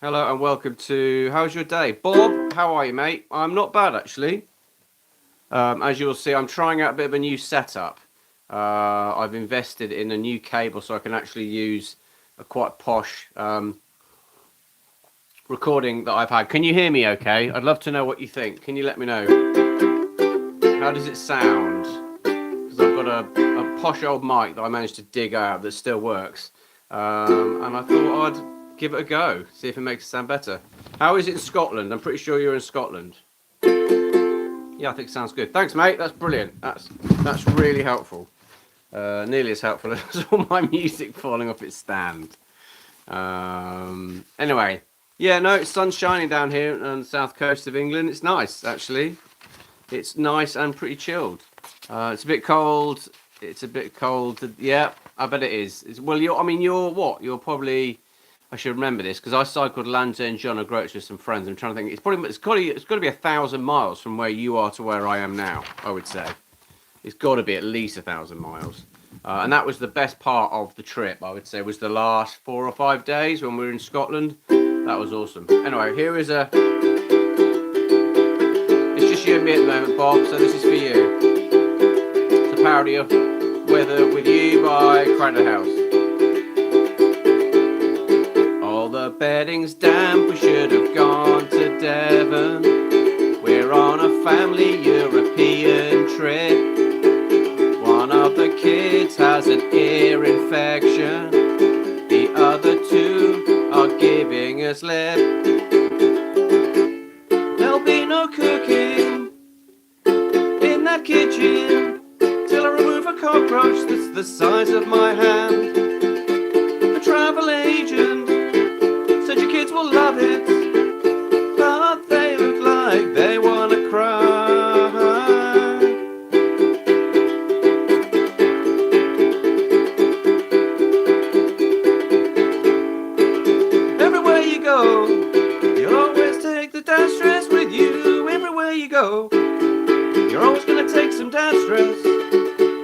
Hello and welcome to How's Your Day? Bob, how are you, mate? I'm not bad, actually. As you'll see, I'm trying out a bit of a new setup. I've invested in a new cable so I can actually use a quite posh recording that I've had. Can you hear me okay? I'd love to know what you think. Can you let me know? How does it sound? Because I've got a posh old mic that I managed to dig out that still works. And I thought I'd give it a go, see if it makes it sound better. How is it in Scotland? I'm pretty sure you're in Scotland. Yeah, I think it sounds good. Thanks, mate. That's brilliant. That's really helpful. Nearly as helpful as all my music falling off its stand. Anyway, yeah, no, it's sun shining down here on the south coast of England. It's nice, actually. It's nice and pretty chilled. It's a bit cold. It's a bit cold. Yeah, I bet it is. Well, you're what? You're probably. I should remember this because I cycled Land's End John O'Groats with some friends. I'm trying to think. It's got to be 1,000 miles from where you are to where I am now. I would say it's got to be at least 1,000 miles. And that was the best part of the trip. I would say was the last 4 or 5 days when we were in Scotland. That was awesome. Anyway, here is a. It's just you and me at the moment, Bob. So this is for you. It's a parody of "Weather with You" by Crowded House. All the bedding's damp, we should have gone to Devon. We're on a family European trip. One of the kids has an ear infection. The other two are giving us lip. There'll be no cooking in that kitchen till I remove a cockroach that's the size of my hand. The travel agent said your kids will love it, but they look like they want to cry. Everywhere you go, you'll always take the dad stress with you. Everywhere you go, you're always going to take some dad stress.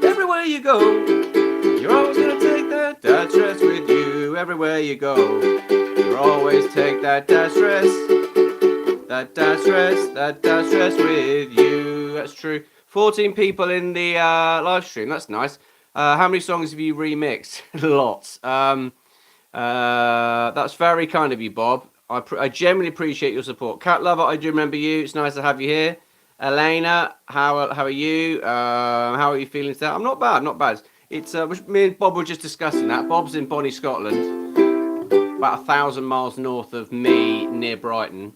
Everywhere you go, you're always going to take that dad stress with you. Everywhere you go, you always take that dad stress, that dad stress with you. That's true. 14 people in the live stream. That's nice. How many songs have you remixed? Lots. That's very kind of you, Bob. I genuinely appreciate your support. Cat Lover, I do remember you. It's nice to have you here. Elena, how are you? How are you feeling today? I'm not bad, not bad. It's me and Bob were just discussing that. Bob's in Bonnie, Scotland, about 1,000 miles north of me, near Brighton.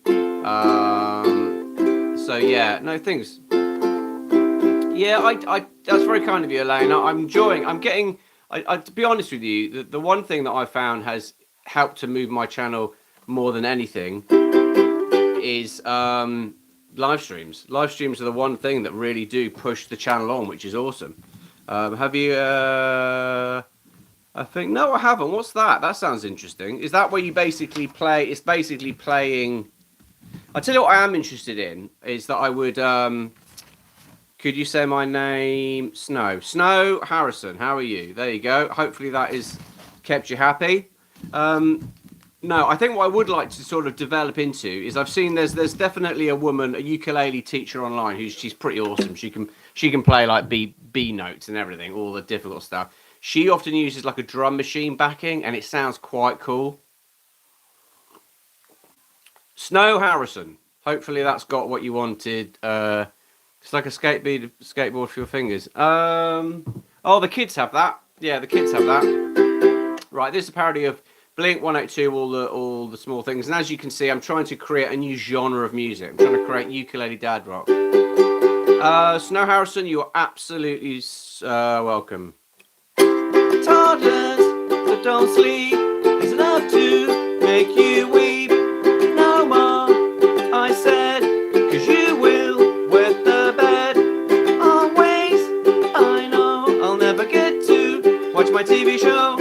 So yeah, no things. Yeah, I that's very kind of you, Elena. I'm enjoying. I'm getting. To be honest with you, the one thing that I found has helped to move my channel more than anything is live streams. Live streams are the one thing that really do push the channel on, which is awesome. Have you? I think no, I haven't. What's that? That sounds interesting. Is that where you basically play? It's basically playing. I tell you what, I am interested in is that I would. Could you say my name? Snow Harrison. How are you? There you go. Hopefully that has kept you happy. No, I think what I would like to sort of develop into is I've seen there's definitely a woman, a ukulele teacher online she's pretty awesome. She can play like B notes and everything, all the difficult stuff. She often uses like a drum machine backing, and it sounds quite cool. Snow Harrison. Hopefully that's got what you wanted. It's like a skateboard for your fingers. Oh, the kids have that. Yeah, the kids have that. Right, this is a parody of Blink 182, all the small things. And as you can see, I'm trying to create a new genre of music. I'm trying to create ukulele dad rock. Snow Harrison, you are absolutely welcome. Toddlers that don't sleep is enough to make you weep. No more, I said, 'cause you will wet the bed. Always, I know I'll never get to watch my TV show.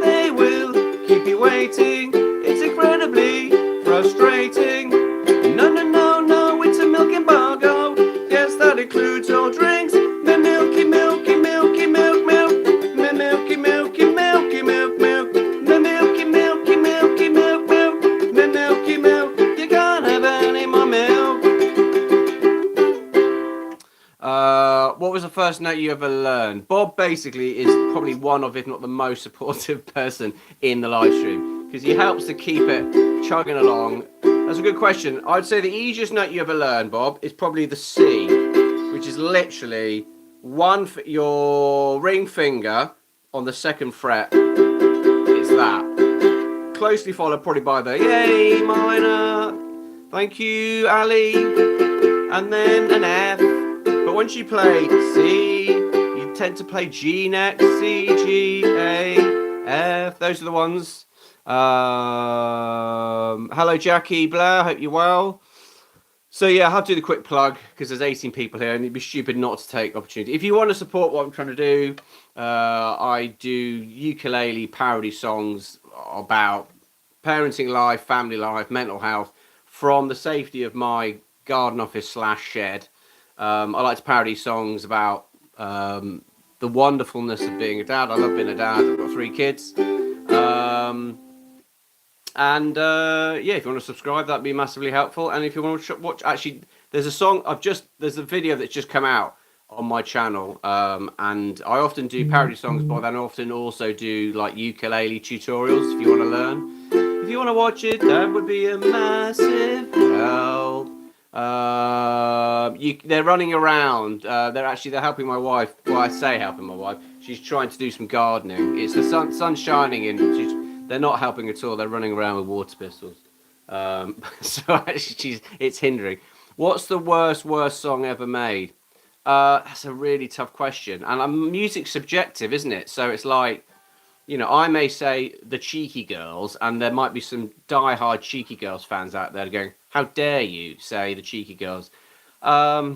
They will keep you waiting. It's incredibly frustrating. No, no, no, no, it's a milk embargo. Yes, that includes all drinks. The milky, milky, milky, milk, milk. The milky, milky, milky, milk, milk. The milky, milky, milky, milk, milk. The milk. was the first note you ever learned? Bob basically is probably one of, if not the most supportive person in the live stream because he helps to keep it chugging along. That's a good question. I'd say the easiest note you ever learned, Bob, is probably the C, which is literally your ring finger on the second fret. It's that. Closely followed probably by the A minor. Thank you, Ali. And then an F. But once you play C, you tend to play G next. C, G, A, F. Those are the ones. Hello, Jackie Blair. Hope you're well. So yeah, I'll do the quick plug because there's 18 people here, and it'd be stupid not to take opportunity. If you want to support what I'm trying to do, I do ukulele parody songs about parenting life, family life, mental health from the safety of my garden office / shed. I like to parody songs about the wonderfulness of being a dad. I love being a dad. I've got 3 kids. Yeah, if you want to subscribe, that'd be massively helpful. And if you want to watch, actually, there's a video that's just come out on my channel. And I often do parody songs, but then I often also do like ukulele tutorials if you want to learn. If you want to watch it, that would be a massive help. They're running around. They're helping my wife. Well, I say helping my wife. She's trying to do some gardening. It's the sun's shining in. They're not helping at all. They're running around with water pistols. So actually, it's hindering. What's the worst song ever made? That's a really tough question. And music's subjective, isn't it? So it's like, I may say the Cheeky Girls, and there might be some die-hard Cheeky Girls fans out there going, how dare you say the Cheeky Girls? I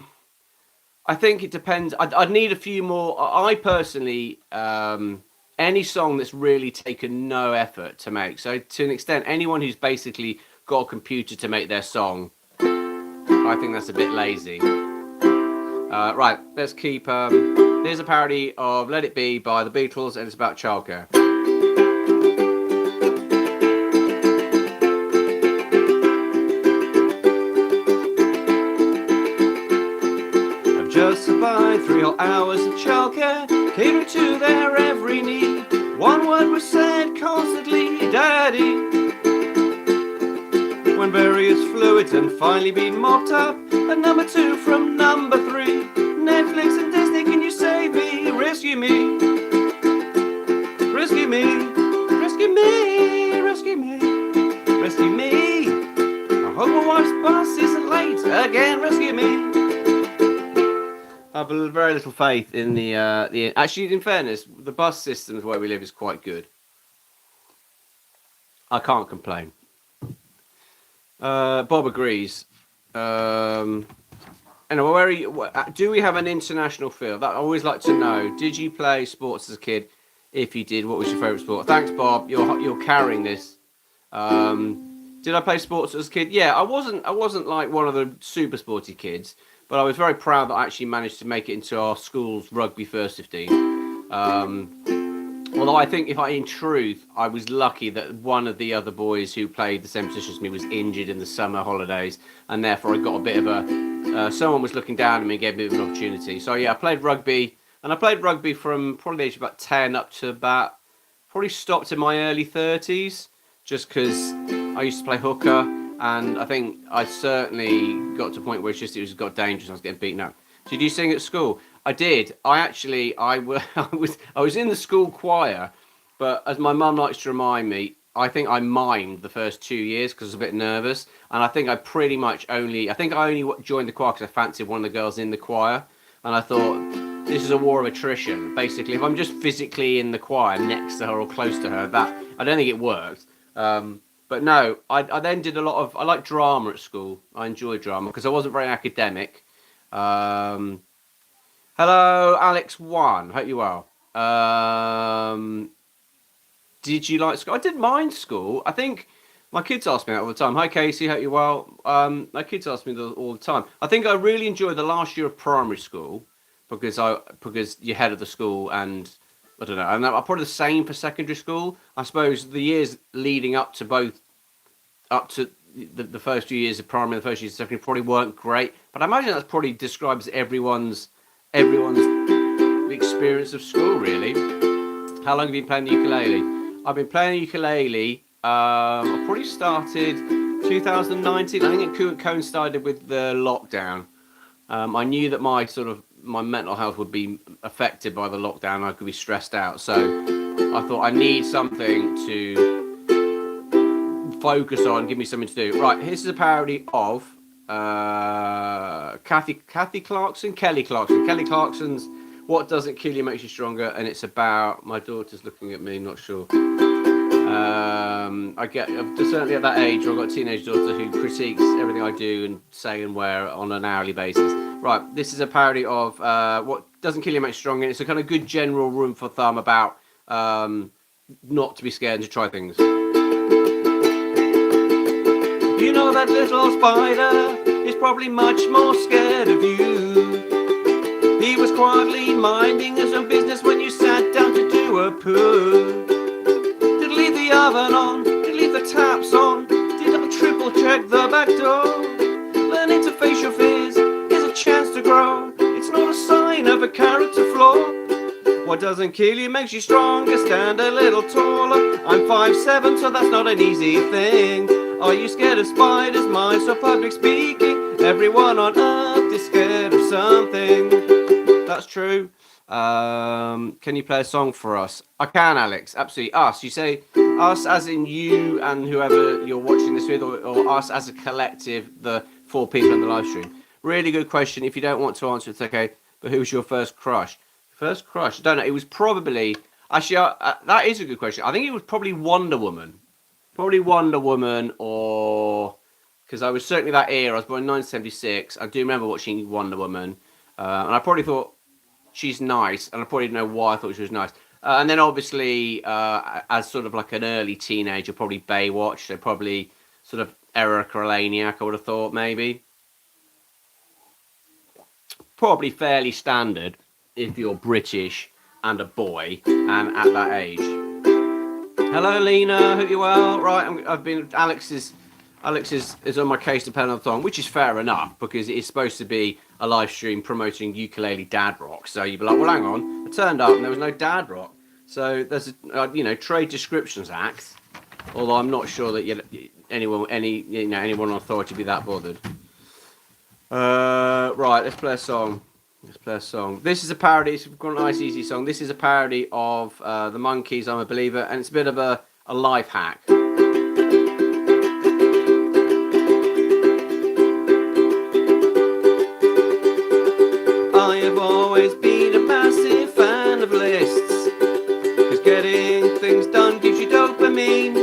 think it depends. I'd need a few more. I personally, any song that's really taken no effort to make. So to an extent, anyone who's basically got a computer to make their song, I think that's a bit lazy. Right, let's keep... here's a parody of Let It Be by the Beatles, and it's about childcare. I've just supplied 3 whole hours of childcare, catering to their every need. One word was said constantly, Daddy. When various fluids and finally been mopped up, at number 2 from number 3. Netflix and Disney, can you save me? Rescue me. Rescue me. Rescue me. Rescue me. Rescue me. I hope my wife's bus isn't late again. Rescue me. I have very little faith in the actually, in fairness, the bus systems where we live is quite good. I can't complain. Bob agrees. Anyway, do we have an international feel? That I always like to know. Did you play sports as a kid? If you did, what was your favourite sport? Thanks, Bob. You're carrying this. Did I play sports as a kid? Yeah, I wasn't like one of the super sporty kids, but I was very proud that I actually managed to make it into our school's rugby first 15. Although I think, in truth, I was lucky that one of the other boys who played the same position as me was injured in the summer holidays, and therefore I got a bit of someone was looking down at me and gave me a bit of an opportunity. So yeah, I played rugby, and I played rugby from probably the age of about 10 up to probably stopped in my early 30s, just because I used to play hooker, and I think I certainly got to a point where it got dangerous. I was getting beaten up. Did you sing at school? I did. I was in the school choir, but as my mum likes to remind me, I think I mimed the first 2 years because I was a bit nervous, and I think I only joined the choir because I fancied one of the girls in the choir, and I thought this is a war of attrition. Basically, if I'm just physically in the choir next to her or close to her, that I don't think it worked. But no, I then did I liked drama at school. I enjoyed drama because I wasn't very academic. Hello, Alex1. Hope you're well. Did you like school? I didn't mind school. I think my kids ask me that all the time. Hi, Casey. Hope you're well. My kids ask me that all the time. I think I really enjoyed the last year of primary school because you're head of the school, and I don't know. And I'm probably the same for secondary school. I suppose the years leading up to the first few years of primary and the first years of secondary probably weren't great. But I imagine that's probably describes everyone's everyone's experience of school, really. How long have you been playing the ukulele? I've been playing the ukulele. I probably started 2019. I think it coincided with the lockdown. I knew that my mental health would be affected by the lockdown. I could be stressed out, so I thought I need something to focus on, give me something to do. Right, this is a parody of Kelly Clarkson's "What Doesn't Kill You Makes You Stronger," and it's about my daughter's looking at me, not sure. I'm certainly at that age where I've got a teenage daughter who critiques everything I do and say and wear on an hourly basis. Right, this is a parody of "What Doesn't Kill You Makes You Stronger." It's a kind of good general room for thumb about not to be scared and to try things. You know that little spider is probably much more scared of you. He was quietly minding his own business when you sat down to do a poo. Did leave the oven on, did leave the taps on, did I triple check the back door? Learning to face your fears is a chance to grow. It's not a sign of a character flaw. What doesn't kill you makes you stronger. Stand a little taller. I'm 5'7", so that's not an easy thing. Are you scared of spiders, mice, or public speaking? Everyone on earth is scared of something. That's true. Can you play a song for us? I can, Alex. Absolutely. Us. You say us as in you and whoever you're watching this with, or us as a collective, the 4 people in the live stream. Really good question. If you don't want to answer, it's okay. But who was your first crush? First crush? I don't know. It was probably... Actually, that is a good question. I think it was probably Wonder Woman. Probably Wonder Woman, or... Because I was certainly that era. I was born in 1976. I do remember watching Wonder Woman. And I probably thought she's nice. And I probably didn't know why I thought she was nice. And then obviously, as sort of like an early teenager, probably Baywatch. So probably sort of Erica Laniak, I would have thought, maybe. Probably fairly standard if you're British and a boy and at that age. Hello, Lena. Hope you're well. Right, Alex is on my case to play another song, which is fair enough because it is supposed to be a live stream promoting ukulele dad rock. So you'd be like, well, hang on. I turned up and there was no dad rock. So there's a Trade Descriptions Act. Although I'm not sure that anyone on authority would be that bothered. Right, let's play a song. This is a parody. It's got a nice, easy song. This is a parody of the Monkees, I'm a Believer, and it's a bit of a life hack. I have always been a massive fan of lists, because getting things done gives you dopamine.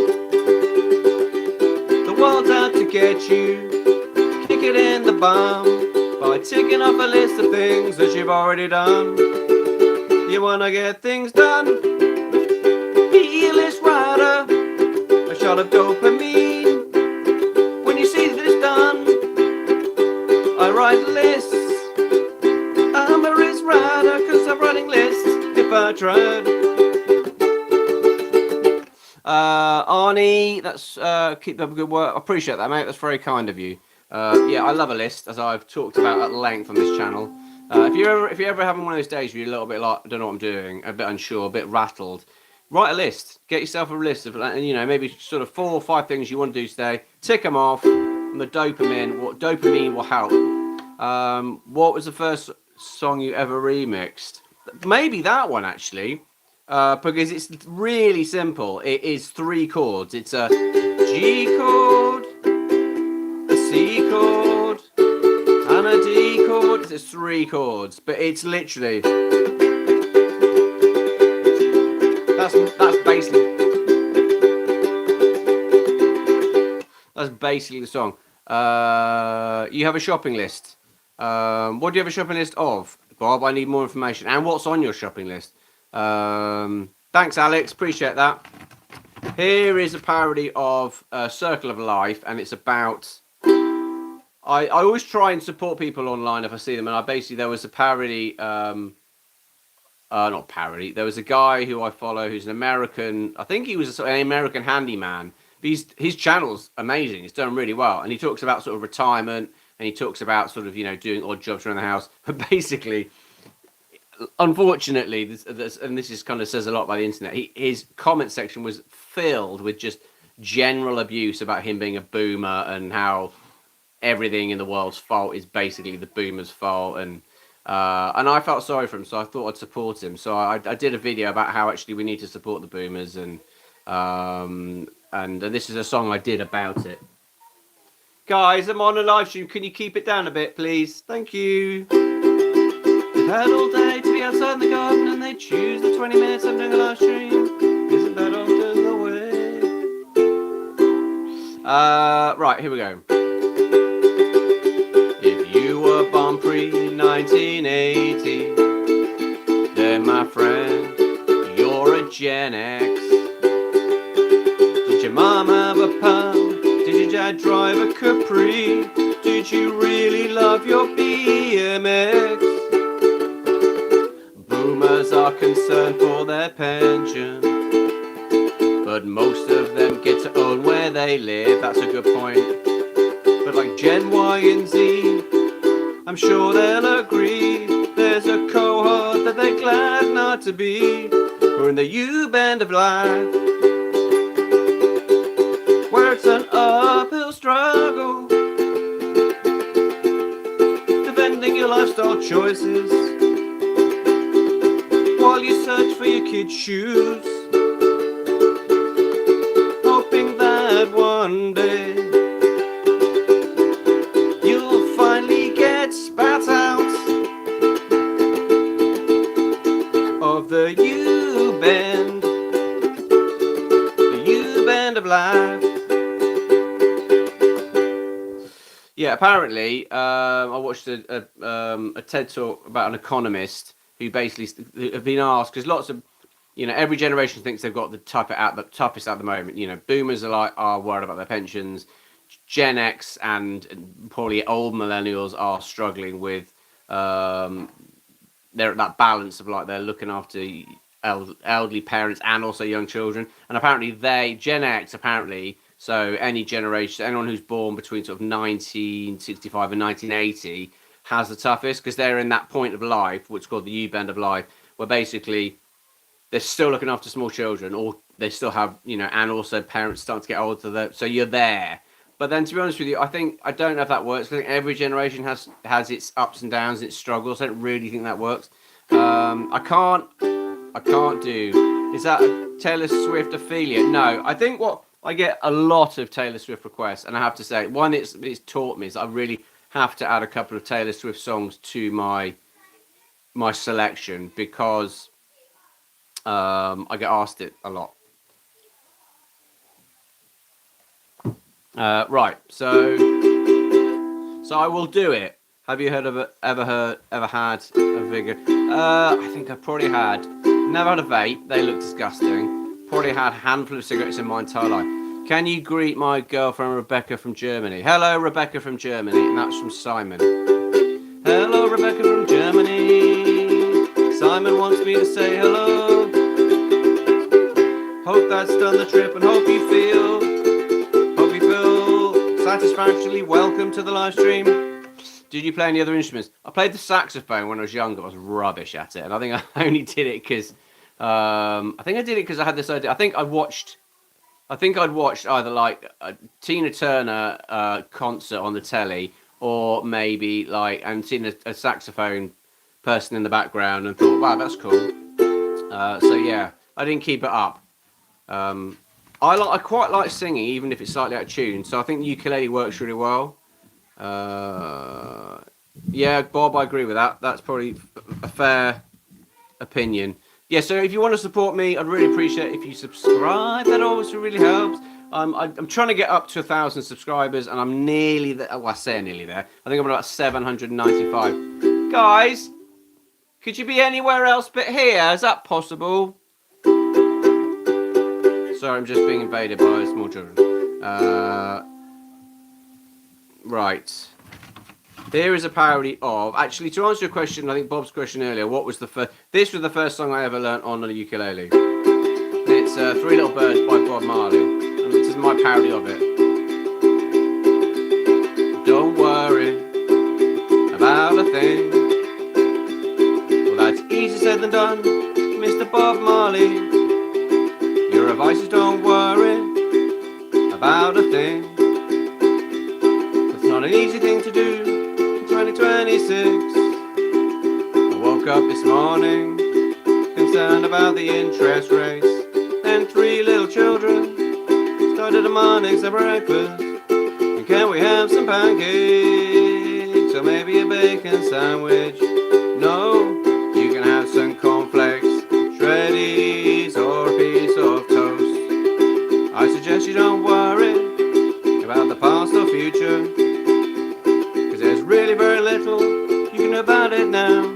The world's out to get you. Kick it in the bum by ticking off a list of things that you've already done. You wanna get things done? Be a list writer. A shot of dopamine when you see that it's done. I write lists. I'm a list writer because I'm writing lists if I tried. Arnie, that's keep up the good work. I appreciate that, mate. That's very kind of you. Yeah, I love a list, as I've talked about at length on this channel. If you're ever having one of those days where you're a little bit like, I don't know what I'm doing, a bit unsure, a bit rattled, write a list. Get yourself a list of, maybe sort of 4 or 5 things you want to do today. Tick them off, and the dopamine will help. What was the first song you ever remixed? Maybe that one, actually, because it's really simple. It is 3 chords. It's a G chord, a C chord, and a D chord. It's 3 chords, but it's literally that's basically the song. You have a shopping list. What do you have a shopping list of, Bob? I need more information. And what's on your shopping list? Thanks, Alex. Appreciate that. Here is a parody of Circle of Life, and it's about... I always try and support people online if I see them, and there was a parody... not parody. There was a guy who I follow who's an American... I think he was an American handyman. His channel's amazing. It's done really well. And he talks about sort of retirement, and he talks about sort of, doing odd jobs around the house. But basically, unfortunately, and this is kind of says a lot about the internet. His comment section was filled with just general abuse about him being a boomer and how everything in the world's fault is basically the boomer's fault, and I felt sorry for him, so I thought I'd support him. So I did a video about how actually we need to support the boomers, and this is a song I did about it. Guys, I'm on a live stream. Can you keep it down a bit, please? Thank you. They've had all day to be outside in the garden, and they choose the 20 minutes I'm doing a live stream. Isn't that often the way? Right, here we go. If you were born pre-1980, then my friend, you're a Gen X. Did your mom have a pound? Did your dad drive a Capri? Did you really love your BMX? Boomers are concerned for their pension, but most of them get to own where they live. That's a good point. But like Gen Y and Z, I'm sure they'll agree, there's a cohort that they're glad not to be. We're in the U-band of life, where it's an uphill struggle, defending your lifestyle choices while you search for your kids' shoes, hoping that one day you'll finally get spat out of the U-band, the U-band of life. Yeah, apparently, I watched a TED talk about an economist who basically have been asked, because lots of, every generation thinks they've got the toughest at the moment. Boomers are worried about their pensions. Gen X and probably old millennials are struggling with they're at that balance of they're looking after elderly parents and also young children. And apparently Gen X apparently, so any generation, anyone who's born between sort of 1965 and 1980 has the toughest, because they're in that point of life, what's called the U-band of life, where basically they're still looking after small children, or they still have, and also parents starting to get older, so you're there. But then, to be honest with you, I don't know if that works. I think every generation has its ups and downs, its struggles. I don't really think that works. I can't do. Is that a Taylor Swift affiliate? No. I think what I get a lot of Taylor Swift requests, and I have to say, one it's taught me is I really have to add a couple of Taylor Swift songs to my selection, because I get asked it a lot. Right, so I will do it. Have you ever had a vigor? I think I probably had. Never had a vape. They look disgusting. Probably had a handful of cigarettes in my entire life. Can you greet my girlfriend Rebecca from Germany? Hello, Rebecca from Germany, and that's from Simon. Hello, Rebecca from Germany. Simon wants me to say hello. Hope that's done the trip, and hope you feel satisfactorily welcome to the live stream. Did you play any other instruments? I played the saxophone when I was younger. I was rubbish at it, and I think I only did it because I had this idea. I think I'd watched either a Tina Turner concert on the telly, or maybe and seen a saxophone person in the background and thought, wow, that's cool. So yeah, I didn't keep it up. I quite like singing, even if it's slightly out of tune. So I think the ukulele works really well. Yeah, Bob, I agree with that. That's probably a fair opinion. Yeah, so if you want to support me, I'd really appreciate it if you subscribe. That also really helps. I'm trying to get up to 1,000 subscribers, and I'm nearly there. Well, I say nearly there. I think I'm about 795. Guys, could you be anywhere else but here? Is that possible? Sorry, I'm just being invaded by small children. Right. Here is a parody of... Actually, to answer your question, I think Bob's question earlier, what was the first... This was the first song I ever learnt on a ukulele. It's Three Little Birds by Bob Marley. And this is my parody of it. Don't worry about a thing. Well, that's easy than done, Mr. Bob Marley. Your advice is don't worry about a thing. It's not an easy thing to do in 2026. I woke up this morning concerned about the interest rates. Then 3 little children started the mornings at breakfast. And can we have some pancakes or maybe a bacon sandwich? No, you can have some cornflakes, shreddies or a piece of toast. I suggest you don't worry about the past or future, because there's really very little you can do about it now.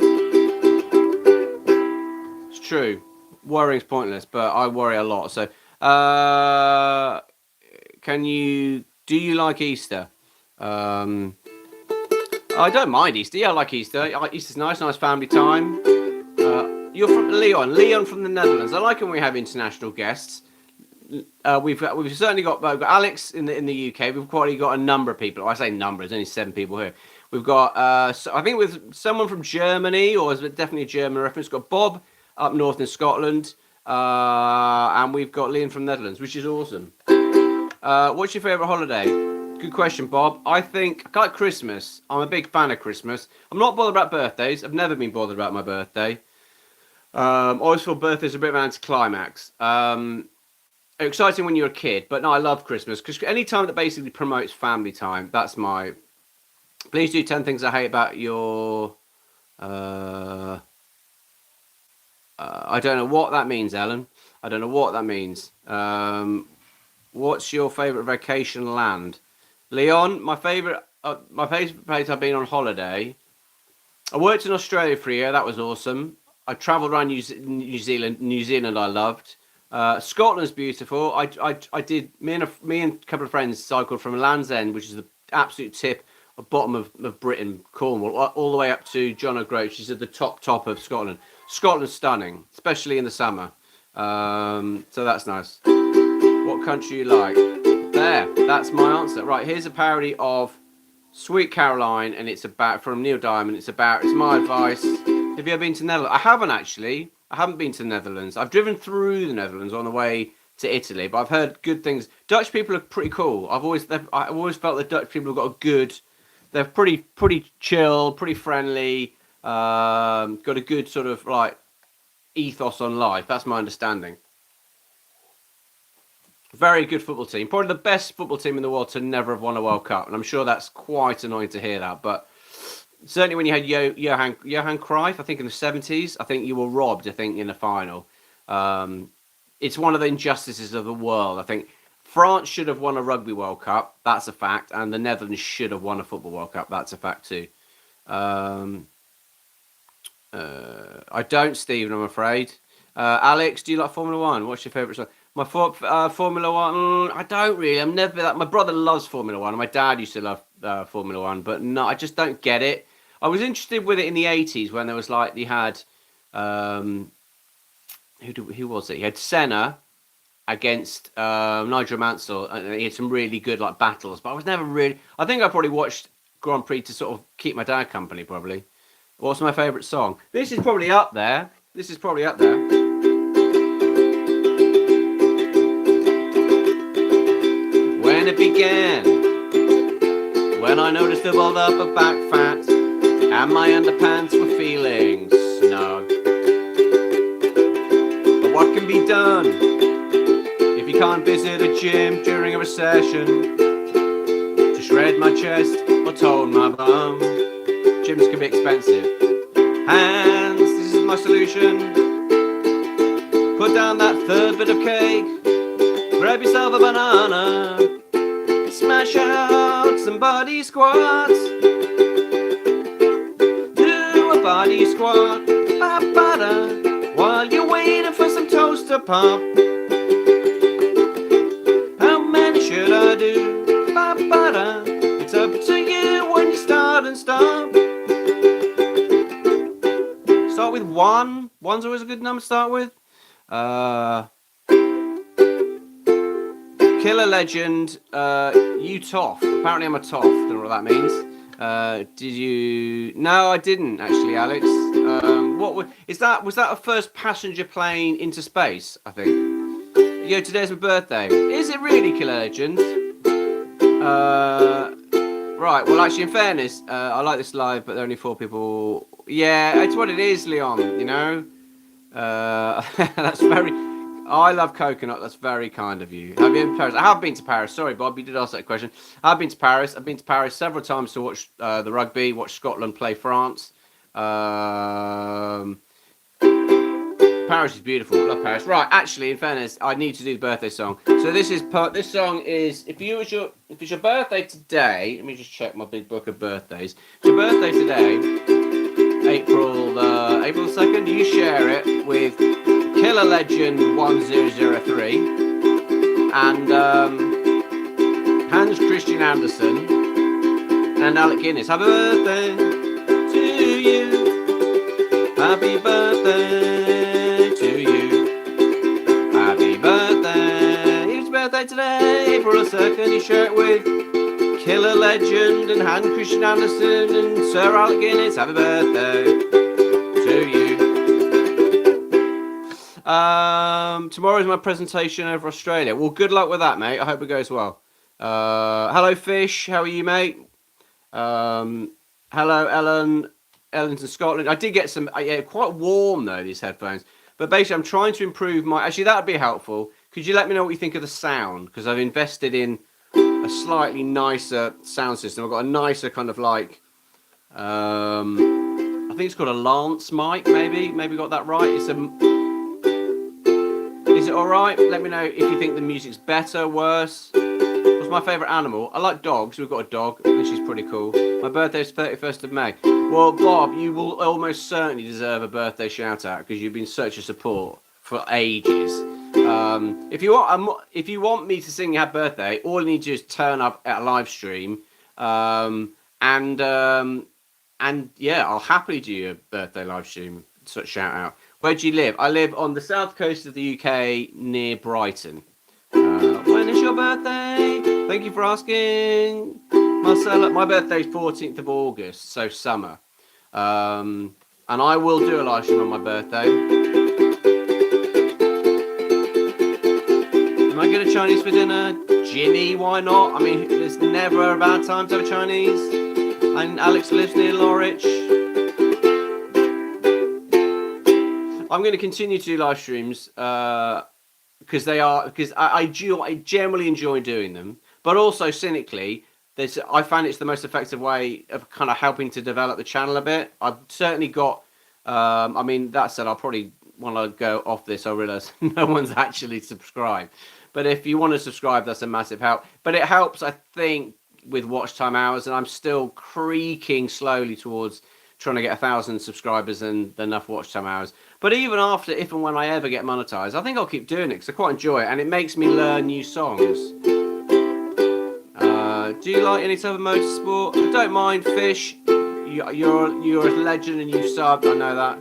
It's true, worrying's pointless, but I worry a lot. So do you like Easter? I don't mind Easter. Yeah, I like Easter. Easter's nice family time. You're from Leon from the Netherlands. I like when we have international guests. We've certainly got Alex in the UK. We've probably got a number of people. I say number. There's only 7 people here. We've got I think with someone from Germany, or is it definitely a German reference? We've got Bob up north in Scotland, and we've got Leon from the Netherlands, which is awesome. What's your favourite holiday? Good question, Bob. I like Christmas. I'm a big fan of Christmas. I'm not bothered about birthdays. I've never been bothered about my birthday. I always feel birthday's a bit of an anticlimax. Exciting when you're a kid, but no, I love Christmas because any time that basically promotes family time, that's my. Please do 10 things I hate about your. I don't know what that means, Ellen. I don't know what that means. What's your favourite vacation land? Leon, my favourite place I've been on holiday. I worked in Australia for a year. That was awesome. I travelled around New Zealand. New Zealand, I loved. Scotland's beautiful. I did. Me and a couple of friends cycled from Land's End, which is the absolute tip, bottom of Britain, Cornwall, all the way up to John O'Groats, which is at the top of Scotland. Scotland's stunning, especially in the summer. So that's nice. What country you like? There, that's my answer. Right, here's a parody of Sweet Caroline, and it's from Neil Diamond. It's my advice. Have you ever been to Netherlands? I haven't actually. I haven't been to the Netherlands. I've driven through the Netherlands on the way to Italy, but I've heard good things. Dutch people are pretty cool. I've always felt that Dutch people have got a good. They're pretty chill, pretty friendly. Got a good sort of like ethos on life. That's my understanding. Very good football team. Probably the best football team in the world to never have won a World Cup. And I'm sure that's quite annoying to hear that. But certainly when you had Johan Cruyff, I think in the 70s, I think you were robbed, in the final. It's one of the injustices of the world. I think France should have won a Rugby World Cup. That's a fact. And the Netherlands should have won a Football World Cup. That's a fact too. I don't, Stephen, I'm afraid. Alex, do you like Formula One? What's your favourite song? My Formula One, I don't really. I'm never that. My brother loves Formula One, and my dad used to love Formula One, but no, I just don't get it. I was interested with it in the 80s when there was like you had who was it? You had Senna against Nigel Mansell, and he had some really good like battles. But I was never really. I think I probably watched Grand Prix to sort of keep my dad company. Probably. What's my favourite song? This is probably up there. When it began, when I noticed the build up of back fat, and my underpants were feeling snug. But what can be done if you can't visit a gym during a recession to shred my chest or tone my bum? Gyms can be expensive. Hands, this is my solution. Put down that third bit of cake, grab yourself a banana, smash out some body squats. Do a body squat, while you're waiting for some toast to pop. How many should I do? It's up to you when you start and stop. Start with 1. 1's always a good number to start with. Killer legend, you toff. Apparently I'm a toff. Don't know what that means. Did you? No, I didn't actually, Alex. Is that? Was that a first passenger plane into space? I think. Yo, today's my birthday. Is it really, Killer Legend? Right. Well, actually, in fairness, I like this live, but there are only 4 people. Yeah, it's what it is, Leon. You know. That's very. I love coconut. That's very kind of you. Have you been to Paris? I have been to Paris. Sorry, Bob, you did ask that question. I've been to Paris. I've been to Paris several times to watch the rugby, watch Scotland play France. Paris is beautiful. I love Paris. Right, actually, in fairness, I need to do the birthday song. So this song is if it's your birthday today. Let me just check my big book of birthdays. It's your birthday today, April 2nd. You share it with Killer Legend 1003 and Hans Christian Andersen and Alec Guinness. Happy birthday to you. Happy birthday to you. Happy birthday. It's birthday today, April 2nd. You share it with Killer Legend and Hans Christian Andersen and Sir Alec Guinness. Happy birthday to you. Tomorrow is my presentation over Australia. Well, good luck with that, mate. I hope it goes well. Hello, Fish. How are you, mate? Hello, Ellen. Ellen's in Scotland. I did get some, yeah, quite warm though, these headphones. But basically, I'm trying to improve my, actually, that would be helpful. Could you let me know what you think of the sound? Because I've invested in a slightly nicer sound system. I've got a nicer kind of like, I think it's called a Lance mic, maybe got that right. Is it all right? Let me know if you think the music's better, worse. What's my favourite animal? I like dogs. We've got a dog, which is pretty cool. My birthday is 31st of May. Well, Bob, you will almost certainly deserve a birthday shout out because you've been such a support for ages. If you want me to sing Happy Birthday, all you need to do is turn up at a live stream, and yeah, I'll happily do you a birthday live stream shout out. Where do you live? I live on the south coast of the UK near Brighton. When is your birthday? Thank you for asking. Marcella, my birthday is 14th of August, so summer. And I will do a live stream on my birthday. Am I going to Chinese for dinner? Ginny, why not? I mean, there's never a bad time to have Chinese. And Alex lives near Norwich. I'm going to continue to do live streams because I generally enjoy doing them, but also cynically, I find it's the most effective way of kind of helping to develop the channel a bit. I've certainly got, I mean, that said, I'll probably, when I go off this, I realise no one's actually subscribed. But if you want to subscribe, that's a massive help. But it helps, I think, with watch time hours, and I'm still creaking slowly towards trying to get 1,000 subscribers and enough watch time hours. But even after, if and when I ever get monetized, I think I'll keep doing it because I quite enjoy it, and it makes me learn new songs. Do you like any type of motorsport? I don't mind, Fish. You're a legend and you've subbed, I know that.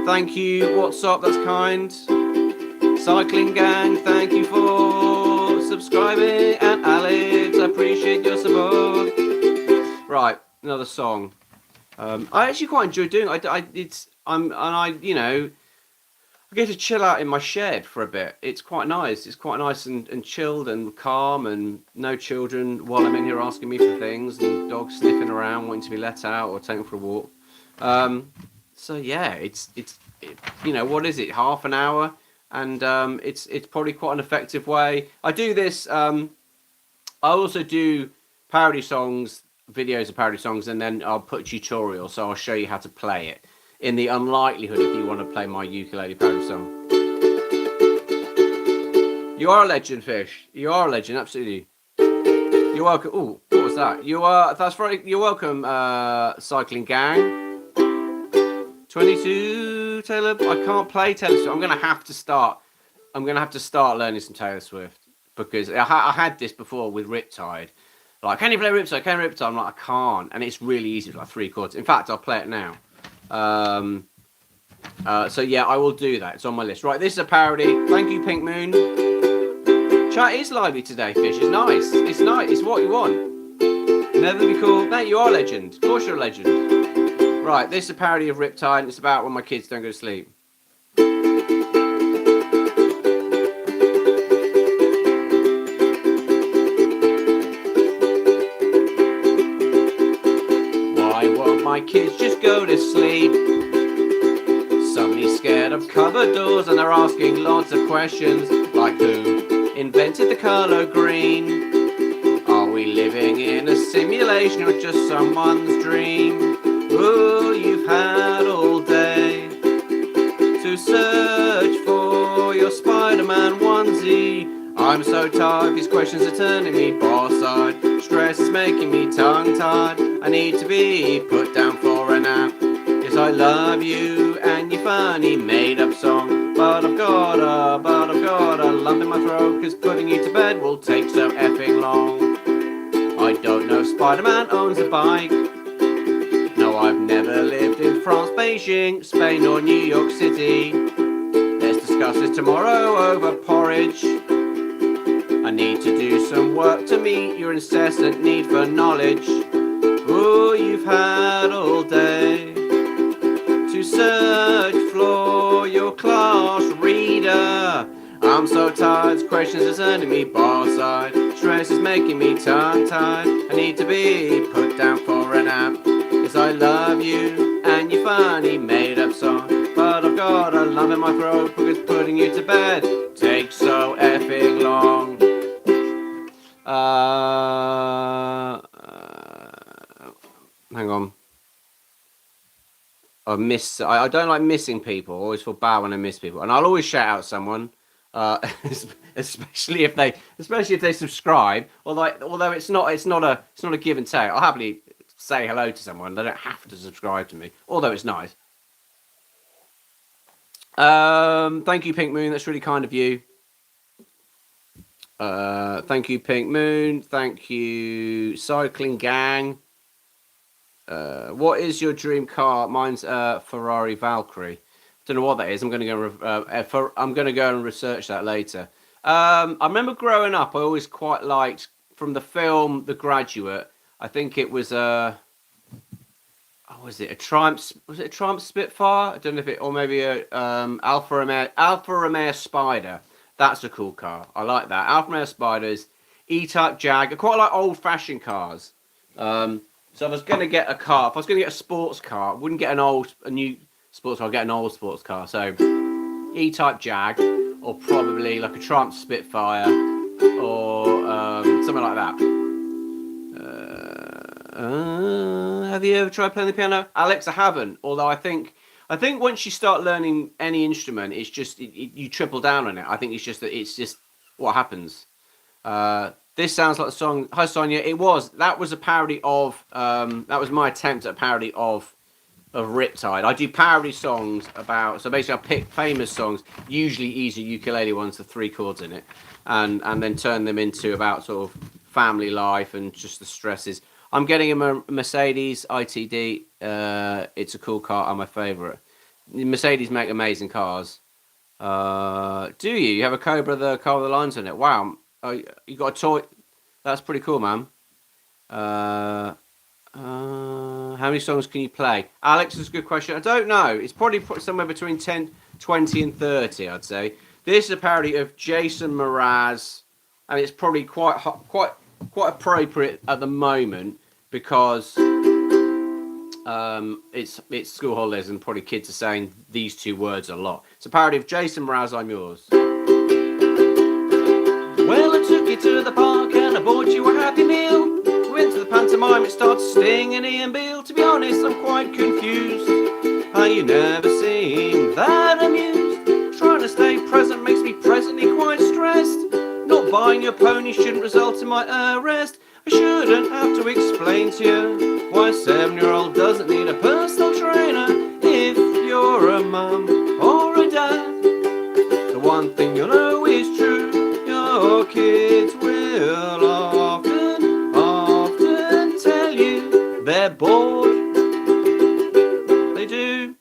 Thank you, what's up, that's kind. Cycling Gang, thank you for subscribing. And Alex, I appreciate your support. Right, another song. I actually quite enjoy doing it. I get to chill out in my shed for a bit. It's quite nice. It's quite nice and chilled and calm and no children while I'm in here asking me for things and dogs sniffing around wanting to be let out or taken for a walk. So yeah, it's what is it? Half an hour, and it's probably quite an effective way. I do this. I also do parody songs, videos of parody songs, and then I'll put tutorials. So I'll show you how to play it. In the unlikelihood if you want to play my ukulele parody song. You are a legend, Fish. You are a legend, absolutely. You're welcome. Oh, what was that? You're welcome, Cycling Gang. 22, Taylor. I can't play Taylor Swift. I'm gonna have to start learning some Taylor Swift because I had this before with Riptide. Like, can you play Riptide? I'm like, I can't, and it's really easy. It's like 3 chords. In fact, I'll play it now. So yeah, I will do that. It's on my list. Right, this is a parody. Thank you, Pink Moon. Chat is lively today, Fish. It's nice. It's nice. It's what you want. Never be cool. No, you are a legend. Of course you're a legend. Right, this is a parody of Riptide, and it's about when my kids don't go to sleep. Why won't my kids just go to sleep? Suddenly scared of cupboard doors, and they're asking lots of questions, like who invented the colour green? Are we living in a simulation or just someone's dream? Oh, you've had all day to search for your Spider-Man onesie. I'm so tired, these questions are turning me boss-eyed. Stress is making me tongue-tied. I need to be put down for a nap. Yes, I love you and your funny made-up song, but I've got a lump in my throat, 'cause putting you to bed will take so effing long. I don't know if Spider-Man owns a bike. No, I've never lived in France, Beijing, Spain or New York City. Let's discuss this tomorrow over porridge. I need to do some work to meet your incessant need for knowledge. Oh, you've had all day to search for your class reader. I'm so tired, questions are turning me boss-eyed. Stress is making me tongue-tied. I need to be put down for a nap. Yes, I love you and your funny made-up song, but I've got a lump in my throat because putting you to bed takes so effing long. Hang on. I don't like missing people. I always feel bad when I miss people, and I'll always shout out someone, especially if they subscribe. Although it's not a give and take. I'll happily say hello to someone. They don't have to subscribe to me, although it's nice. Thank you, Pink Moon. That's really kind of you. Thank you, Pink Moon. Thank you, Cycling Gang. What is your dream car? Mine's Ferrari Valkyrie. Don't know what that is. I'm going to go and research that later. I remember growing up, I always quite liked, from the film The Graduate, I think it was was it a Triumph Spitfire? I don't know if it, or maybe a Alfa Romeo Spider. That's a cool car. I like that. Alfa Romeo Spiders, E-Type Jag. I quite like old-fashioned cars. So if I was going to get a car, if I was going to get a sports car, I wouldn't get a new sports car, I'd get an old sports car. So E-Type Jag, or probably like a Triumph Spitfire, or something like that. Have you ever tried playing the piano? Alex, I haven't. Although I think once you start learning any instrument, it's just you triple down on it. I think it's just what happens. This sounds like the song. Hi Sonia. That was a parody of. That was my attempt at a parody of Riptide. I do parody songs about. So basically, I pick famous songs, usually easy ukulele ones with 3 chords in it, and then turn them into about sort of family life and just the stresses. I'm getting a Mercedes ITD. It's a cool car. I'm my favourite. Mercedes make amazing cars. Do you? You have a Cobra, the car with the lines in it? Wow. You got a toy. That's pretty cool, man. How many songs can you play? Alex, is a good question. I don't know. It's probably somewhere between 10, 20 and 30, I'd say. This is a parody of Jason Mraz, and it's probably quite appropriate at the moment because it's school holidays and probably kids are saying these 2 words a lot. It's a parody of Jason Mraz, I'm Yours. Well, I took you to the park and I bought you a Happy Meal. We went to the pantomime, it started stinging Ian Beale. To be honest, I'm quite confused. How you never seem that amused? Trying to stay present makes me presently quite stressed. Not buying your pony shouldn't result in my arrest. I shouldn't have to explain to you why a 7-year-old doesn't need a personal trainer. If you're a mum or a dad, the one thing you'll know is true. Your kids will often tell you they're bored. They do.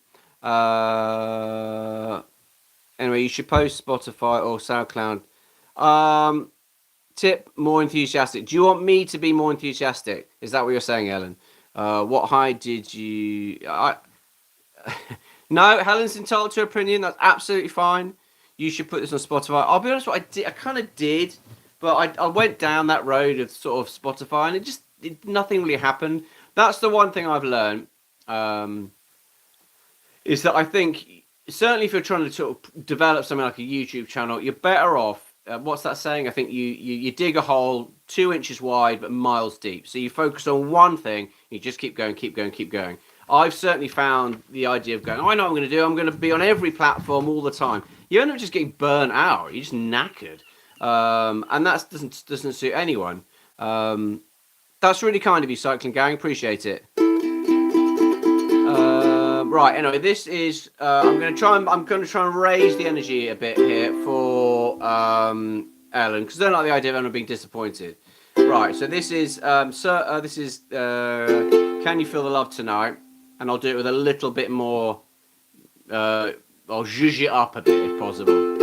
Anyway, you should post Spotify or SoundCloud. Tip, more enthusiastic. Do you want me to be more enthusiastic? Is that what you're saying, Ellen? What height did you? No, Helen's entitled to her opinion. That's absolutely fine. You should put this on Spotify. I'll be honest, what I did, I kind of did, but I went down that road of sort of Spotify, and nothing really happened. That's the one thing I've learned. Um, is that I think certainly if you're trying to sort of develop something like a YouTube channel, you're better off. What's that saying? I think you dig a hole 2 inches wide but miles deep. So you focus on one thing, you just keep going, keep going, keep going. I've certainly found the idea of going, oh, I know what I'm going to do. I'm going to be on every platform all the time. You end up just getting burnt out. You're just knackered, and that doesn't suit anyone. That's really kind of you, Cycling Gang. Appreciate it. Right. Anyway, this is. I'm going to try and raise the energy a bit here for Ellen, because I don't like the idea of Ellen being disappointed. Right. So this is. This is. Can you feel the love tonight? And I'll do it with a little bit more. I'll zhuzh it up a bit if possible.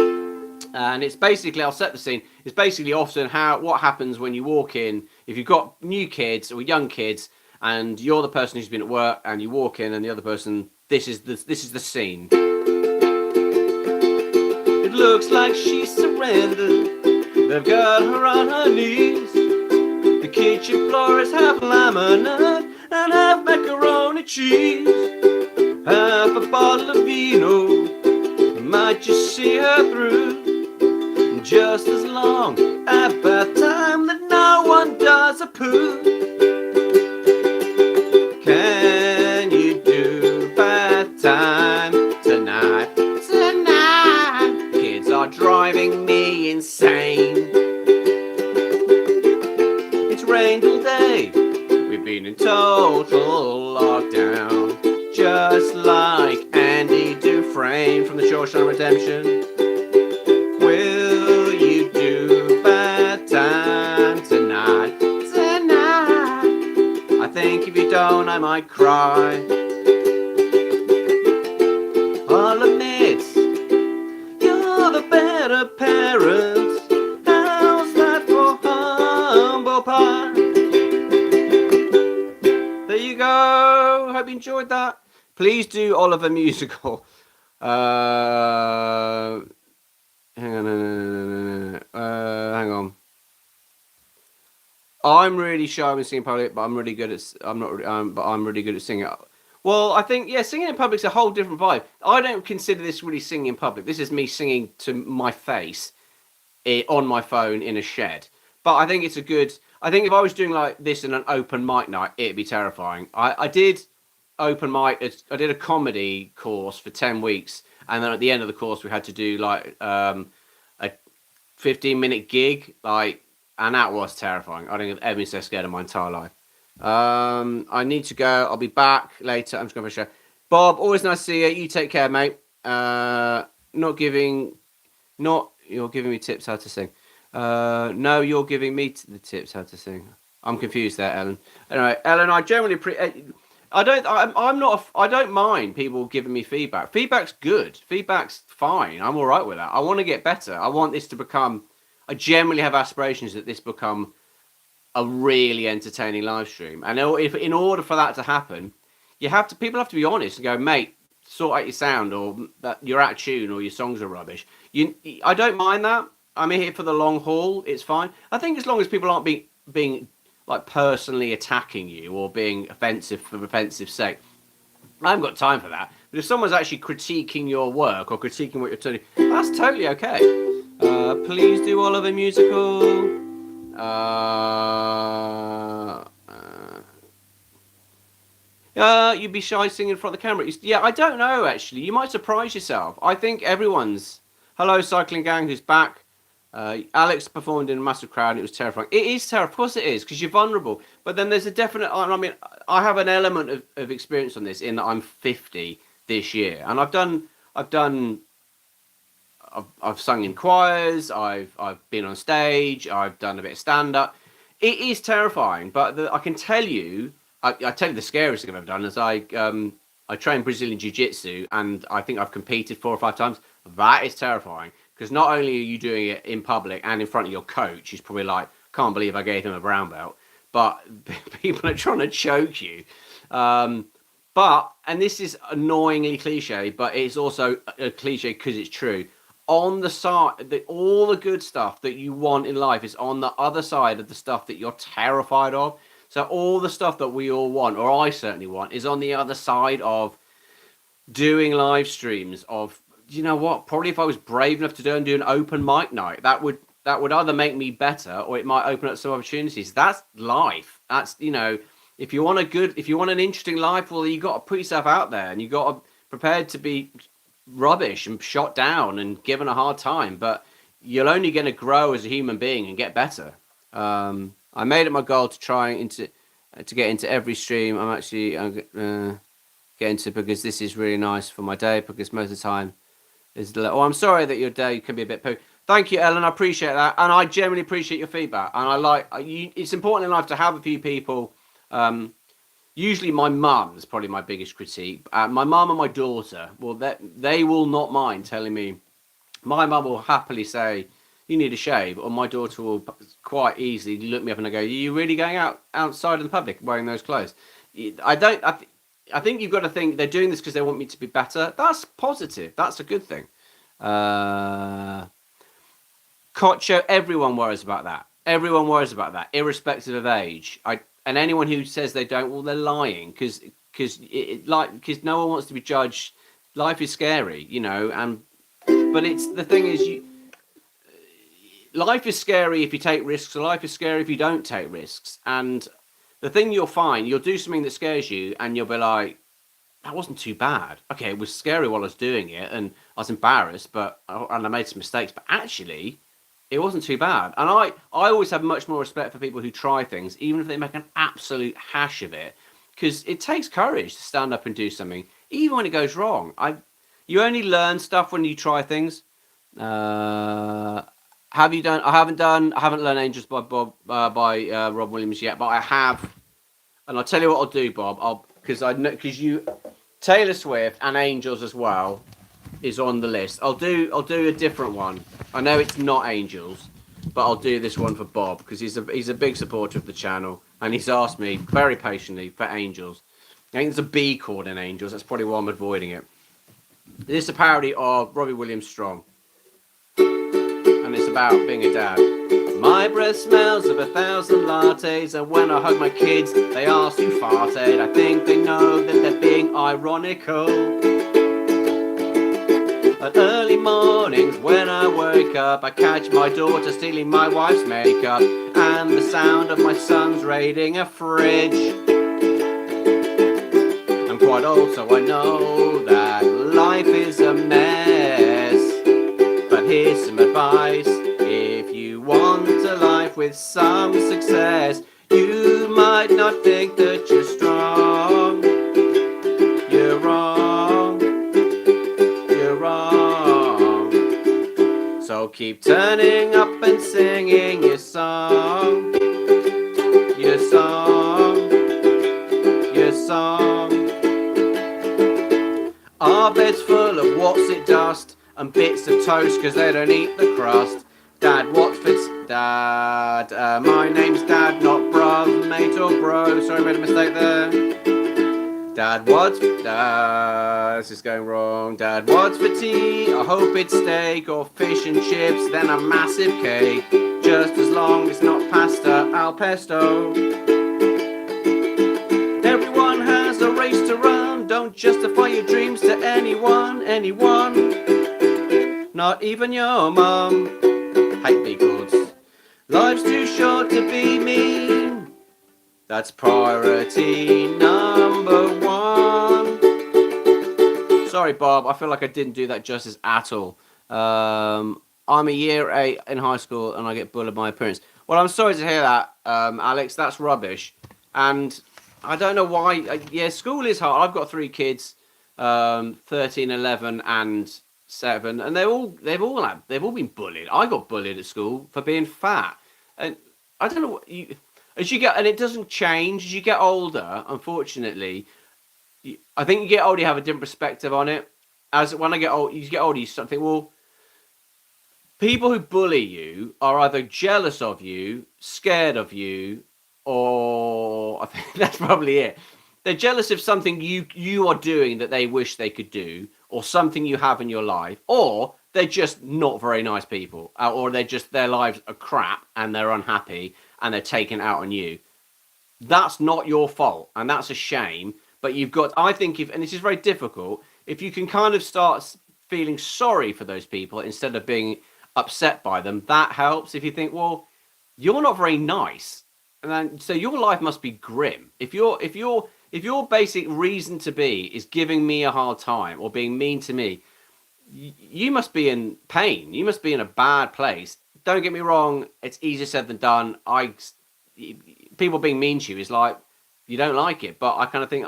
And it's basically, I'll set the scene. It's basically often what happens when you walk in. If you've got new kids or young kids, and you're the person who's been at work, and you walk in, and the other person. This is the scene. It looks like she surrendered. They've got her on her knees. The kitchen floor is half laminate and half macaroni cheese. Half a bottle of vino might just see her through. Just as long at bath time that no one does a poo. Can you do bath time tonight? Tonight. Kids are driving me insane. It's rained all day. We've been in total lockdown. Just like Andy Dufresne from the Shawshank Redemption. Will you do bad time tonight? Tonight. I think if you don't, I might cry. I'll admit, you're the better parent. How's that for humble pie? There you go. Hope you enjoyed that. Please do Oliver Musical. Hang on. I'm really shy when singing in public, but I'm really good at. But I'm really good at singing. Well, I think singing in public's a whole different vibe. I don't consider this really singing in public. This is me singing to my face, on my phone in a shed. But I think it's a good. I think if I was doing like this in an open mic night, it'd be terrifying. I did open mic. I did a comedy course for 10 weeks, and then at the end of the course, we had to do like a 15-minute gig, and that was terrifying. I don't think I've ever been so scared in my entire life. I need to go. I'll be back later. I'm just going for a show. Bob, always nice to see you. You take care, mate. You're giving me tips how to sing. No, you're giving me the tips how to sing. I'm confused there, Ellen. Anyway, Ellen, I generally I don't mind people giving me feedback. Feedback's good. Feedback's fine. I'm all right with that. I want to get better. I want this to become. I generally have aspirations that this become a really entertaining live stream. And if in order for that to happen, people have to be honest and go, mate, sort out your sound, or that you're out of tune, or your songs are rubbish. I don't mind that. I'm here for the long haul. It's fine. I think as long as people aren't being like personally attacking you or being offensive for offensive's sake, I haven't got time for that. But if someone's actually critiquing your work or critiquing what you're doing, that's totally okay. Please do Oliver Musical. You'd be shy singing in front of the camera. Yeah, I don't know, actually. You might surprise yourself. I think everyone's... Hello, Cycling Gang, who's back. Alex performed in a massive crowd, and it was terrifying. It is terrifying. Of course it is, because you're vulnerable. But then there's a definite... I mean, I have an element of experience on this in that I'm 50 this year. And I've sung in choirs, I've been on stage, I've done a bit of stand-up. It is terrifying, but I can tell you... I tell you the scariest thing I've ever done is I train Brazilian Jiu-Jitsu, and I think I've competed 4 or 5 times. That is terrifying, because not only are you doing it in public and in front of your coach, who's probably like, can't believe I gave him a brown belt, but people are trying to choke you. Um, and this is annoyingly cliche, but it's also a cliche because it's true. On the side, all the good stuff that you want in life is on the other side of the stuff that you're terrified of. So all the stuff that we all want, or I certainly want, is on the other side of doing live streams. Of, you know what? Probably if I was brave enough to do an open mic night, that would either make me better or it might open up some opportunities. That's life. That's, if you want if you want an interesting life, well, you got to put yourself out there and you got to prepared to be rubbish and shot down and given a hard time. But you're only going to grow as a human being and get better. I made it my goal to to get into every stream. I'm actually get into, because this is really nice for my day, because most of the time I'm sorry that your day can be a bit poo. Thank you, Ellen. I appreciate that, and I genuinely appreciate your feedback. And I like you. It's important in life to have a few people. Usually, my mum's probably my biggest critique. My mum and my daughter, well, they will not mind telling me. My mum will happily say, "You need a shave," or my daughter will quite easily look me up and go, "Are you really going outside in the public wearing those clothes?" I don't. I think you've got to think they're doing this because they want me to be better. That's positive. That's a good thing. Kocho, everyone worries about that. Everyone worries about that, irrespective of age. And anyone who says they don't, well, they're lying, because no one wants to be judged. Life is scary, but it's the thing is, life is scary if you take risks. Life is scary if you don't take risks. And the thing you'll find, you'll do something that scares you, and you'll be like, that wasn't too bad. Okay, it was scary while I was doing it, and I was embarrassed, and I made some mistakes, but actually, it wasn't too bad. And I always have much more respect for people who try things, even if they make an absolute hash of it, because it takes courage to stand up and do something, even when it goes wrong. You only learn stuff when you try things. Have you done? I haven't learned Angels by Rob Williams yet, but I have. And I'll tell you what I'll do, Bob. Because you, Taylor Swift and Angels as well is on the list. I'll do a different one. I know it's not Angels, but I'll do this one for Bob, because he's a big supporter of the channel, and he's asked me very patiently for Angels. I think there's a B chord in Angels. That's probably why I'm avoiding it. This is a parody of Robbie Williams' Strong, and it's about being a dad. My breath smells of 1,000 lattes, and when I hug my kids, they ask who farted. I think they know that they're being ironical. At early mornings when I wake up, I catch my daughter stealing my wife's makeup, and the sound of my sons raiding a fridge. I'm quite old, so I know that life is a mess, but here's some advice. If you want a life with some success, you might not think that you're strong. You're wrong. You're wrong. So keep turning up and singing your song. Your song. Your song. Our bed's full of what's it dust and bits of toast, because they don't eat the crust. Dad, Dad, my name's Dad, not bruv, mate or bro. Sorry, I made a mistake there. Dad, this is going wrong. Dad, what's for tea? I hope it's steak or fish and chips, then a massive cake. Just as long as not pasta al pesto. Everyone has a race to run. Don't justify your dreams to anyone. Not even your mum. Hate big chords. Life's too short to be mean. That's priority number one. Sorry, Bob. I feel like I didn't do that justice at all. I'm a year 8 in high school and I get bullied by my parents. Well, I'm sorry to hear that, Alex. That's rubbish. And I don't know why. School is hard. I've got 3 kids, 13, 11, and 7, and they've all been bullied. I got bullied at school for being fat, and I don't know what as you get, and it doesn't change as you get older. Unfortunately, I think you get older, you have a different perspective on it. As when I get old, you start to think, well, people who bully you are either jealous of you, scared of you, or I think that's probably it. They're jealous of something you are doing that they wish they could do, or something you have in your life, or they're just not very nice people, or they're just their lives are crap and they're unhappy and they're taking it out on you. That's not your fault, and that's a shame. But you've got, I think, if, and this is very difficult, if you can kind of start feeling sorry for those people instead of being upset by them, that helps. If you think, well, you're not very nice, and then so your life must be grim. If your basic reason to be is giving me a hard time or being mean to me, you must be in pain. You must be in a bad place. Don't get me wrong; it's easier said than done. People being mean to you is like you don't like it, but I kind of think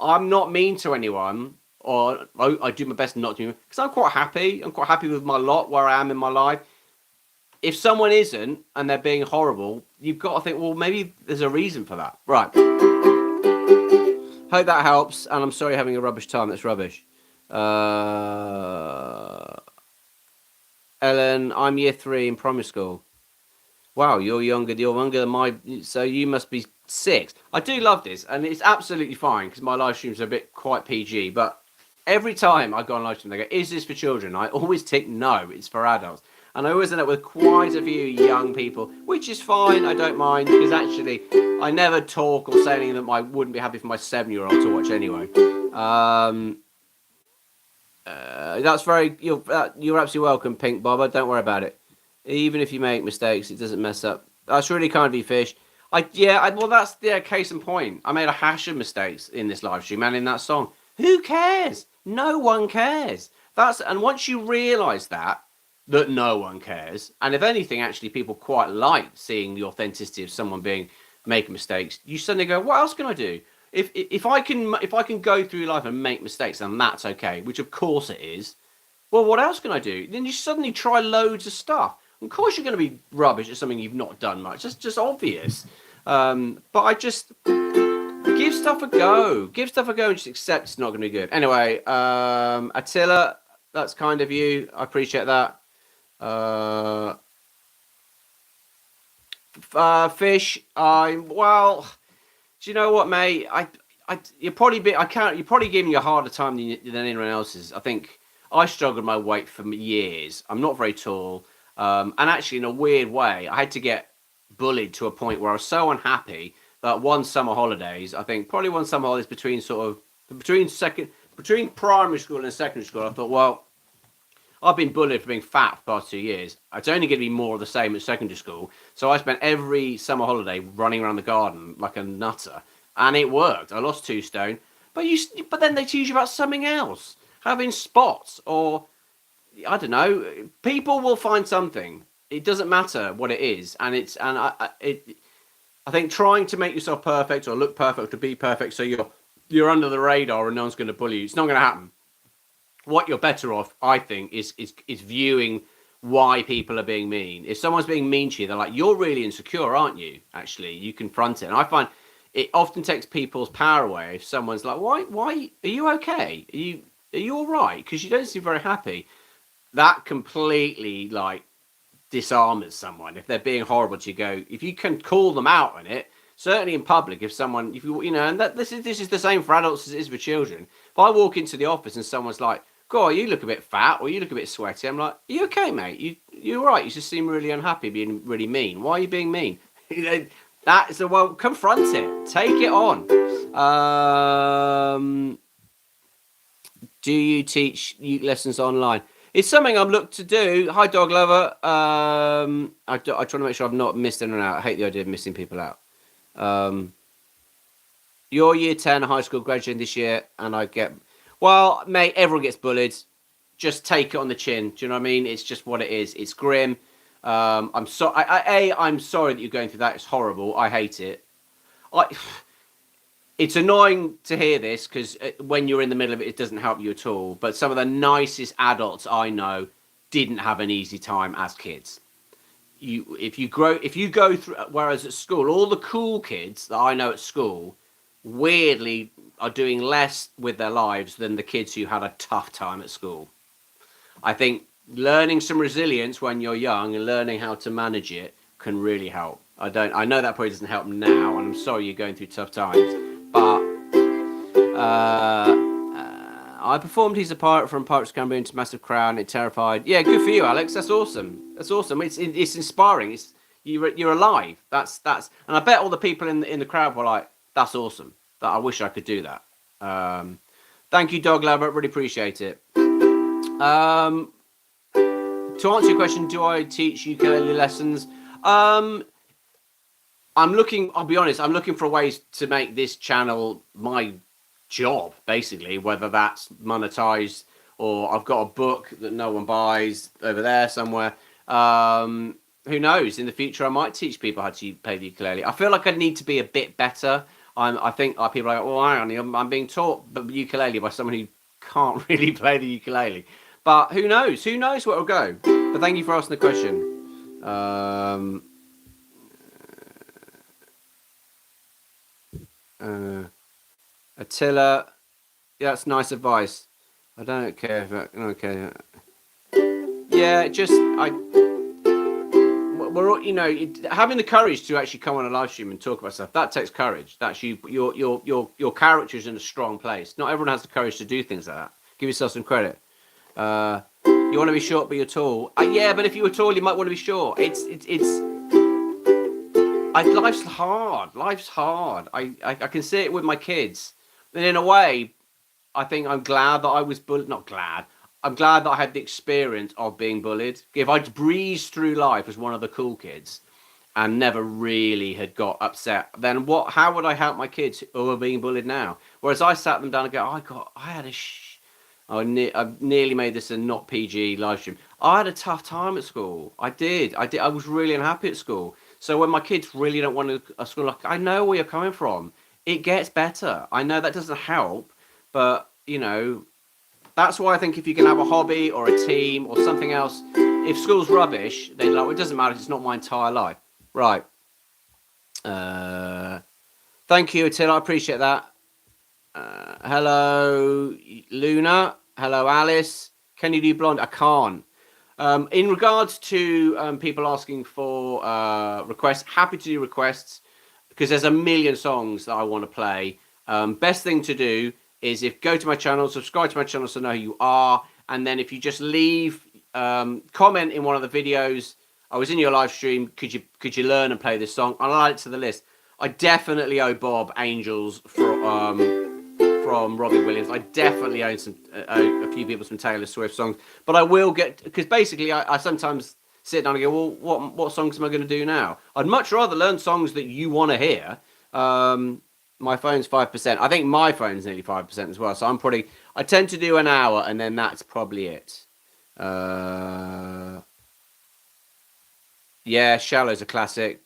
I'm not mean to anyone, or I do my best not to, because I'm quite happy. I'm quite happy with my lot where I am in my life. If someone isn't and they're being horrible, you've got to think, well, maybe there's a reason for that. Right. Hope that helps. And I'm sorry having a rubbish time. That's rubbish. Ellen, I'm year 3 in primary school. Wow, you're younger than my, so you must be 6. I do love this, and it's absolutely fine because my live streams are a bit quite PG. But every time I go on live stream, they go, "Is this for children?" I always tick no, it's for adults. And I always end up with quite a few young people, which is fine. I don't mind because actually, I never talk or say anything that I wouldn't be happy for my 7-year-old to watch anyway. That's very. You're absolutely welcome, Pink Bobber. Don't worry about it. Even if you make mistakes, it doesn't mess up. That's really kind of you, Fish. Well, that's the case in point. I made a hash of mistakes in this live stream and in that song. Who cares? No one cares. And once you realise that no one cares, and if anything, actually, people quite like seeing the authenticity of someone making mistakes. You suddenly go, what else can I do? If I can go through life and make mistakes, and that's okay, which of course it is. Well, what else can I do? Then you suddenly try loads of stuff. Of course, you're going to be rubbish at something you've not done much. That's just obvious. But I just give stuff a go. Give stuff a go and just accept it's not going to be good. Anyway, Attila, that's kind of you. I appreciate that. Fish, well, do you know what, mate? You're probably giving me a harder time than anyone else's. I think I struggled my weight for years. I'm not very tall. And actually, in a weird way, I had to get bullied to a point where I was so unhappy that one summer holidays, I think probably one summer holidays between primary school and secondary school, I thought, well, I've been bullied for being fat for the past 2 years. It's only going to be more of the same at secondary school. So I spent every summer holiday running around the garden like a nutter. And it worked. I lost 2 stone. But then they teach you about something else. Having spots or, I don't know. People will find something. It doesn't matter what it is. And I think trying to make yourself perfect or look perfect or to be perfect so you're under the radar and no one's going to bully you, it's not going to happen. What you're better off, I think, is viewing why people are being mean. If someone's being mean to you, they're like, you're really insecure, aren't you? Actually, you confront it. And I find it often takes people's power away if someone's like, why are you okay? Are you all right? Because you don't seem very happy. That completely disarms someone. If they're being horrible to you, go, if you can call them out on it, certainly in public, and this is the same for adults as it is for children. If I walk into the office and someone's like, God, you look a bit fat or you look a bit sweaty, I'm like, are you okay, mate? You're all right. You just seem really unhappy, being really mean. Why are you being mean? Confront it. Take it on. Do you teach uke lessons online? It's something I'm looked to do. Hi, dog lover. I try to make sure I've not missed anyone out. I hate the idea of missing people out. You're year 10 high school graduating this year, and well, mate, everyone gets bullied. Just take it on the chin. Do you know what I mean? It's just what it is. It's grim. I'm sorry that you're going through that. It's horrible. I hate it. It's annoying to hear this because when you're in the middle of it, it doesn't help you at all. But some of the nicest adults I know didn't have an easy time as kids. If you go through, whereas at school, all the cool kids that I know at school, weirdly, are doing less with their lives than the kids who had a tough time at school. I think learning some resilience when you're young and learning how to manage it can really help. I don't. I know that probably doesn't help now, and I'm sorry you're going through tough times. But I performed "He's a Pirate" from Pirates of the Caribbean to massive crowd. It terrified. Yeah, good for you, Alex. That's awesome. That's awesome. It's inspiring. It's you're alive. And I bet all the people in the crowd were like, "That's awesome. That I wish I could do that." Thank you, Dog Lover. Really appreciate it. To answer your question, do I teach ukulele lessons? I'm looking. I'll be honest. I'm looking for ways to make this channel my job, basically. Whether that's monetized or I've got a book that no one buys over there somewhere. Who knows? In the future, I might teach people how to play the ukulele. I feel like I need to be a bit better. I think people are like, "Oh, I'm being taught the ukulele by someone who can't really play the ukulele." But who knows? Who knows where it'll go? But thank you for asking the question. Attila, yeah, that's nice advice. I don't care if that, okay. Yeah, just we're all, having the courage to actually come on a live stream and talk about stuff, that takes courage. That's your character's in a strong place. Not everyone has the courage to do things like that. Give yourself some credit. You want to be short, but you're tall. Yeah, but if you were tall, you might want to be short. Life's hard. Life's hard. I can see it with my kids. And in a way, I think I'm glad that I was bullied. Not glad. I'm glad that I had the experience of being bullied. If I'd breezed through life as one of the cool kids and never really had got upset, then how would I help my kids who are being bullied now? Whereas I sat them down and go, I nearly made this a not PG live stream. I had a tough time at school. I did. I was really unhappy at school. So when my kids really don't want to go to school, like, I know where you're coming from. It gets better. I know that doesn't help, but that's why I think if you can have a hobby or a team or something else, if school's rubbish, then like, well, it doesn't matter. It's not my entire life. Right. Thank you, Attila. I appreciate that. Hello, Luna. Hello, Alice. Can you do blonde? I can't. In regards to people asking for requests, happy to do requests because there's a million songs that I want to play. Best thing to do is go to my channel, subscribe to my channel so I know who you are, and then if you just leave comment in one of the videos, I was in your live stream. Could you learn and play this song? I'll add it to the list. I definitely owe Bob Angels from Robbie Williams. I definitely own a few people some Taylor Swift songs, but I will get, because basically I sometimes sit down and go, well, what songs am I going to do now? I'd much rather learn songs that you want to hear. My phone's 5%. I think my phone's nearly 5% as well. So I tend to do an hour and then that's probably it. Yeah, Shallow's a classic.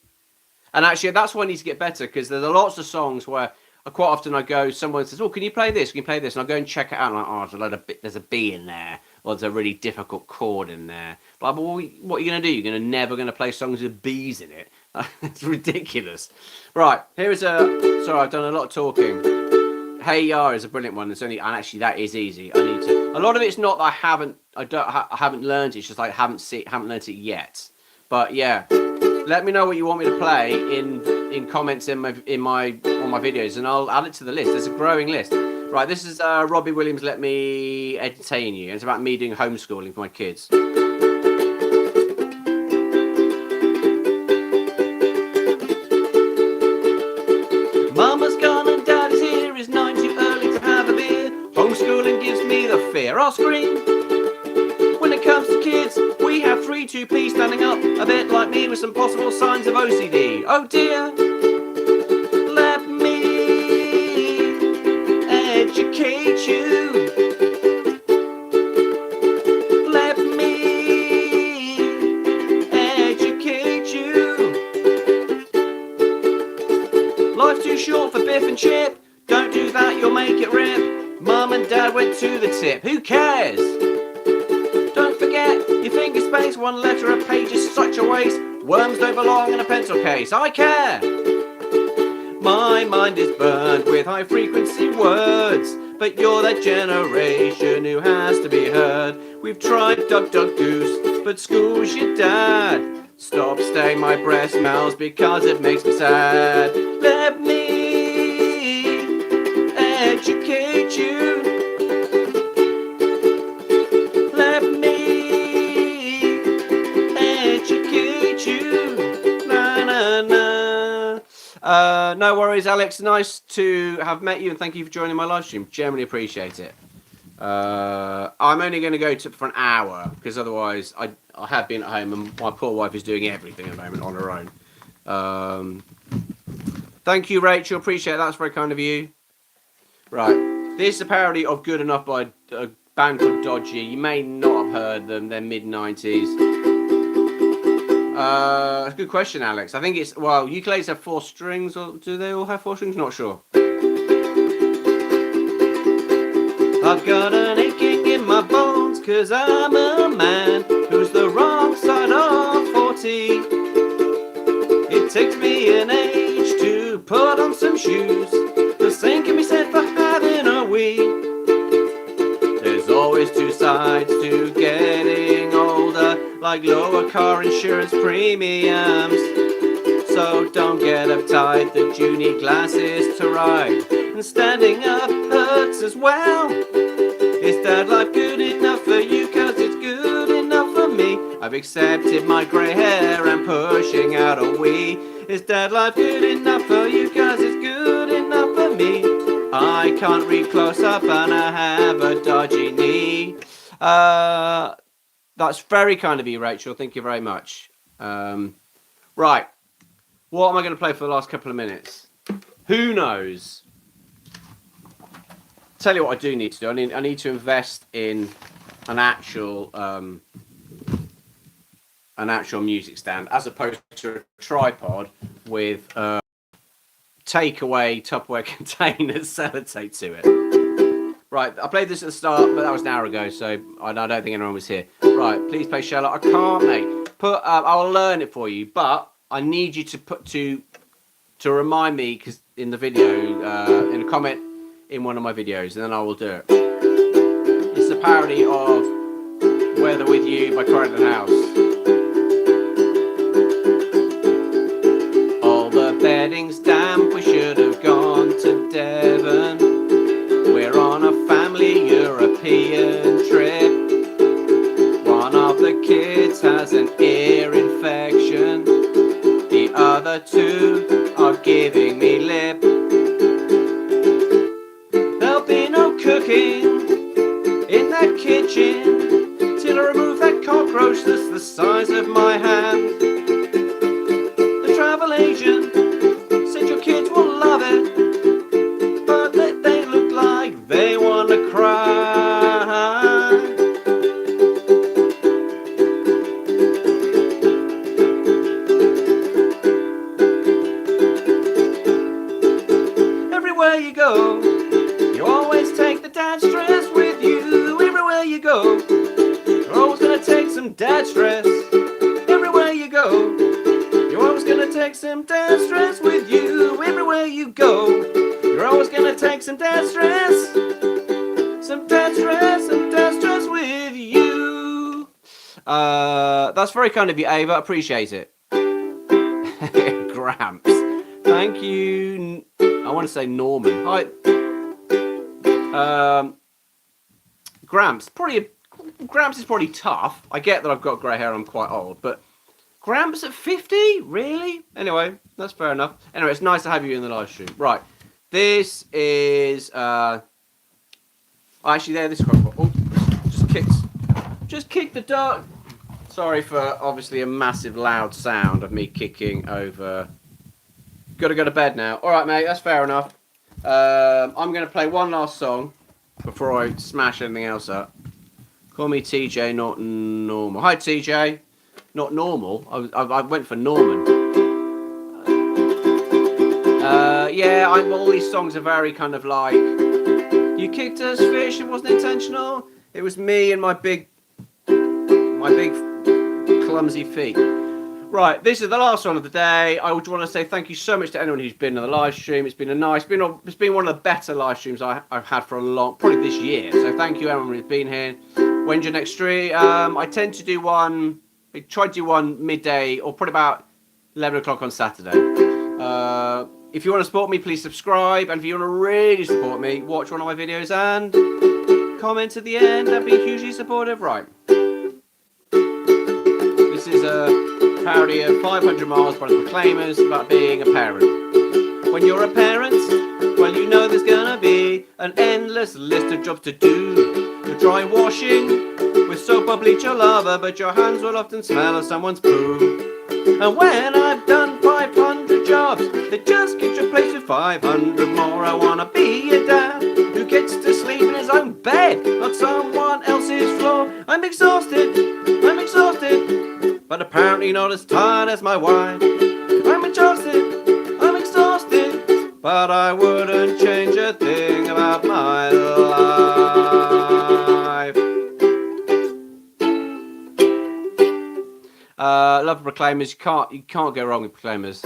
And actually that's why I need to get better, because there's lots of songs where quite often I go, someone says, "Oh, can you play this? Can you play this?" And I go and check it out. And I'm like, there's a B in there, or there's a really difficult chord in there. But what are you going to do? You're never going to play songs with B's in it. It's ridiculous. Right, sorry, I've done a lot of talking. Hey Ya is a brilliant one. And actually that is easy. A lot of it's not that I haven't learned it. It's just I haven't learned it yet. But yeah, let me know what you want me to play in comments on my videos, and I'll add it to the list. There's a growing list. Right, this is Robbie Williams, Let Me Entertain You. It's about me doing homeschooling for my kids. Mama's gone and Daddy's here. It's 9 too early to have a beer. Homeschooling gives me the fear. I'll scream. When it comes to kids, we have 3 2p standing up, a bit like me with some possible signs of OCD. Oh dear. Let me educate you. Let me educate you. Life's too short for Biff and Chip. Don't do that, you'll make it rip. Mum and Dad went to the tip. Who cares? Don't forget your finger space. 1 letter a page is such a waste. Worms don't belong in a pencil case. I care. My mind is burned with high frequency words, but you're that generation who has to be heard. We've tried Duck Duck Goose, but school's your dad. Stop staying my breast smells because it makes me sad. Let me educate you. Let me educate you. Na na na. No worries, Alex. Nice to have met you, and thank you for joining my live stream. Generally appreciate it. I'm only going to go for an hour because otherwise I have been at home and my poor wife is doing everything at the moment on her own. Thank you, Rachel. Appreciate it. That's very kind of you. Right. This is a parody of Good Enough by a band called Dodgy. You may not have heard them. They're mid-90s. It's a good question, Alex. I think it's, well, ukuleles have 4 strings, or do they all have 4 strings? Not sure. I've got an aching in my bones, 'cause I'm a man who's the wrong side of 40. It takes me an age to put on some shoes. The same can be said for having a wee. There's always 2 sides to getting older, like lower car insurance premiums. So don't get uptight that you need glasses to ride, and standing up hurts as well. Is that life good enough for you? 'Cause it's good enough for me. I've accepted my grey hair and pushing out a wee. Is that life good enough for you? 'Cause it's good enough for me. I can't read close up and I have a dodgy knee. That's very kind of you, Rachel. Thank you very much. Right. What am I going to play for the last couple of minutes? Who knows? Tell you what I do need to do. I need to invest in an actual music stand, as opposed to a tripod with takeaway Tupperware containers sellotape to it. Right, I played this at the start, but that was an hour ago, so I don't think anyone was here. Right, please play Sherlock. I can't, mate. I'll learn it for you, but I need you to remind me, because in the video, in a comment in one of my videos, and then I will do it. It's a parody of Weather With You by Croydon House. All the bedding's damp, we should have gone to Devon. We're on a family European trip. One of the kids has an ear infection. The other 2 are giving me lip. There'll be no cooking in that kitchen till I remove that cockroach that's the size of my hand. The travel agent said your kids will love it, but they look like they want to cry. Everywhere you go, you always take the dad stress with you. Everywhere you go, you're always gonna take some dad stress. Everywhere you go, you're always gonna take some dad stress with you. Everywhere you go, you're always gonna take some dad stress. Some dad stress, some dad stress with you. That's very kind of you, Ava. Appreciate it. Gramps. Thank you. I want to say Norman. Hi. Gramps. Gramps is probably tough. I get that I've got grey hair. I'm quite old, but Gramps at 50? Really? Anyway, that's fair enough. Anyway, it's nice to have you in the live stream. Right. This is actually there. This is quite cool. Oh, just kicked the dog. Sorry for obviously a massive loud sound of me kicking over. Got to go to bed now. All right, mate. That's fair enough. I'm going to play one last song before I smash anything else up. Call me TJ, not normal. Hi, TJ. Not normal. I went for Norman. Yeah, all these songs are very kind of like, you kicked us, fish. It wasn't intentional. It was me and my big clumsy feet. Right, this is the last one of the day. I would want to say thank you so much to anyone who's been in the live stream. It's been it's been one of the better live streams I've had for probably this year. So thank you everyone who's been here. When's your next stream? I tend to do one I tried to do one midday or probably about 11 o'clock on Saturday. If you want to support me, please subscribe. And if you want to really support me, watch one of my videos and comment at the end. That'd be hugely supportive. Right. This is a parody of 500 Miles by the Proclaimers about being a parent. When you're a parent, well, you know there's gonna be an endless list of jobs to do. You're dry washing with soap or bleach or lava, but your hands will often smell of someone's poo. And when I've done 500 jobs, they just get replaced with 500 more. I wanna be a dad who gets to sleep in his own bed, not someone else's floor. I'm exhausted, but apparently not as tired as my wife. I'm exhausted, but I wouldn't change a thing about my life. Love Proclaimers. You can't go wrong with Proclaimers.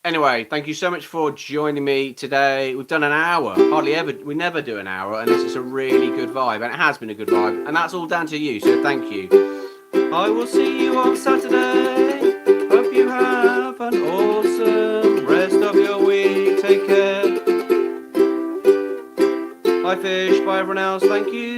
Anyway, thank you so much for joining me today. We've done an hour. We never do an hour unless it's a really good vibe, and it has been a good vibe, and that's all down to you. So thank you. I will see you on Saturday. Hope you have an awesome rest of your week. Take care. Bye, fish. Bye, everyone else. Thank you.